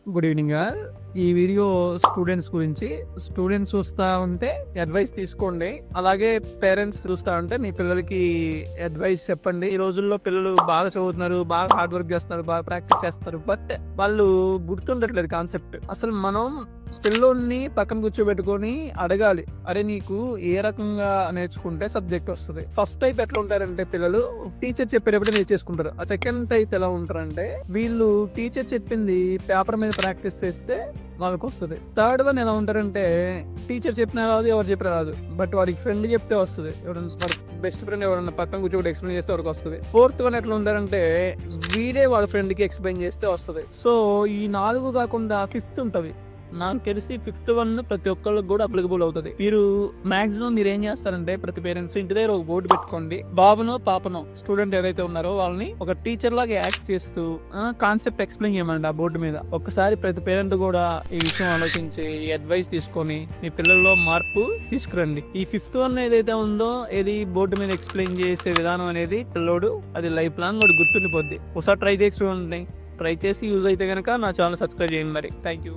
Good evening. ఈ video students గురించి. Students చూస్తా ఉంటే అడ్వైస్ తీసుకోండి, అలాగే పేరెంట్స్ చూస్తా ఉంటే మీ పిల్లలకి అడ్వైస్ చెప్పండి. ఈ రోజుల్లో పిల్లలు బాగా చదువుతున్నారు, బాగా హార్డ్ వర్క్ చేస్తున్నారు, బాగా ప్రాక్టీస్ చేస్తున్నారు, బట్ వాళ్ళు గుర్తుండట్లేదు కాన్సెప్ట్. అసలు మనం పిల్లోడిని పక్కన కూర్చోబెట్టుకొని అడగాలి, అరే నీకు ఏ రకంగా నేర్చుకుంటే సబ్జెక్ట్ వస్తుంది. ఫస్ట్ టైప్ ఎట్లా ఉంటారంటే పిల్లలు టీచర్ చెప్పేటప్పుడు నేర్చేసుకుంటారు. ఆ సెకండ్ టైప్ ఎలా ఉంటారంటే వీళ్ళు టీచర్ చెప్పింది పేపర్ మీద ప్రాక్టీస్ చేస్తే వాళ్ళకి వస్తుంది. థర్డ్ వన్ ఎలా ఉంటారంటే టీచర్ చెప్పినా రాదు, ఎవరు చెప్పినా రాదు, బట్ వాడికి ఫ్రెండ్ చెప్తే వస్తుంది. ఎవరైనా బెస్ట్ ఫ్రెండ్ ఎవరైనా పక్కన కూర్చోబెట్టి ఎక్స్ప్లెయిన్ చేస్తే వాడికి వస్తుంది. ఫోర్త్ వన్ ఎట్లా ఉంటారంటే వీడే వాళ్ళ ఫ్రెండ్ కి ఎక్స్ప్లెయిన్ చేస్తే వస్తుంది. సో ఈ 4 కాకుండా ఫిఫ్త్ ఉంటుంది. నాకు తెలిసి ఫిఫ్త్ వన్ ప్రతి ఒక్కళ్ళకి కూడా అప్లికబుల్ అవుతుంది. మీరు ఏం చేస్తారంటే ప్రతి పేరెంట్స్ ఇంటి దగ్గర ఒక బోర్డు పెట్టుకోండి. బాబునో పాపనో స్టూడెంట్ ఏదైతే ఉన్నారో వాళ్ళని ఒక టీచర్ లాగా యాక్ట్ చేస్తూ కాన్సెప్ట్ ఎక్స్ప్లెయిన్ చేయమండి ఆ బోర్డు మీద. ఒకసారి ప్రతి పేరెంట్ కూడా ఈ విషయం ఆలోచించి ఈ అడ్వైస్ తీసుకొని మీ పిల్లల్లో మార్పు తీసుకురండి. ఈ ఫిఫ్త్ వన్ ఏదైతే ఉందో ఏది బోర్డు మీద ఎక్స్ప్లెయిన్ చేసే విధానం అనేది పిల్లోడు అది లైఫ్ లాంగ్ వాడు గుర్తుండిపోద్ది. ఒకసారి ట్రై చేసి చూడండి. ట్రై చేసి యూజ్ అయితే కనుక నా ఛానల్ సబ్స్క్రైబ్ చేయండి. మరి థ్యాంక్ యూ.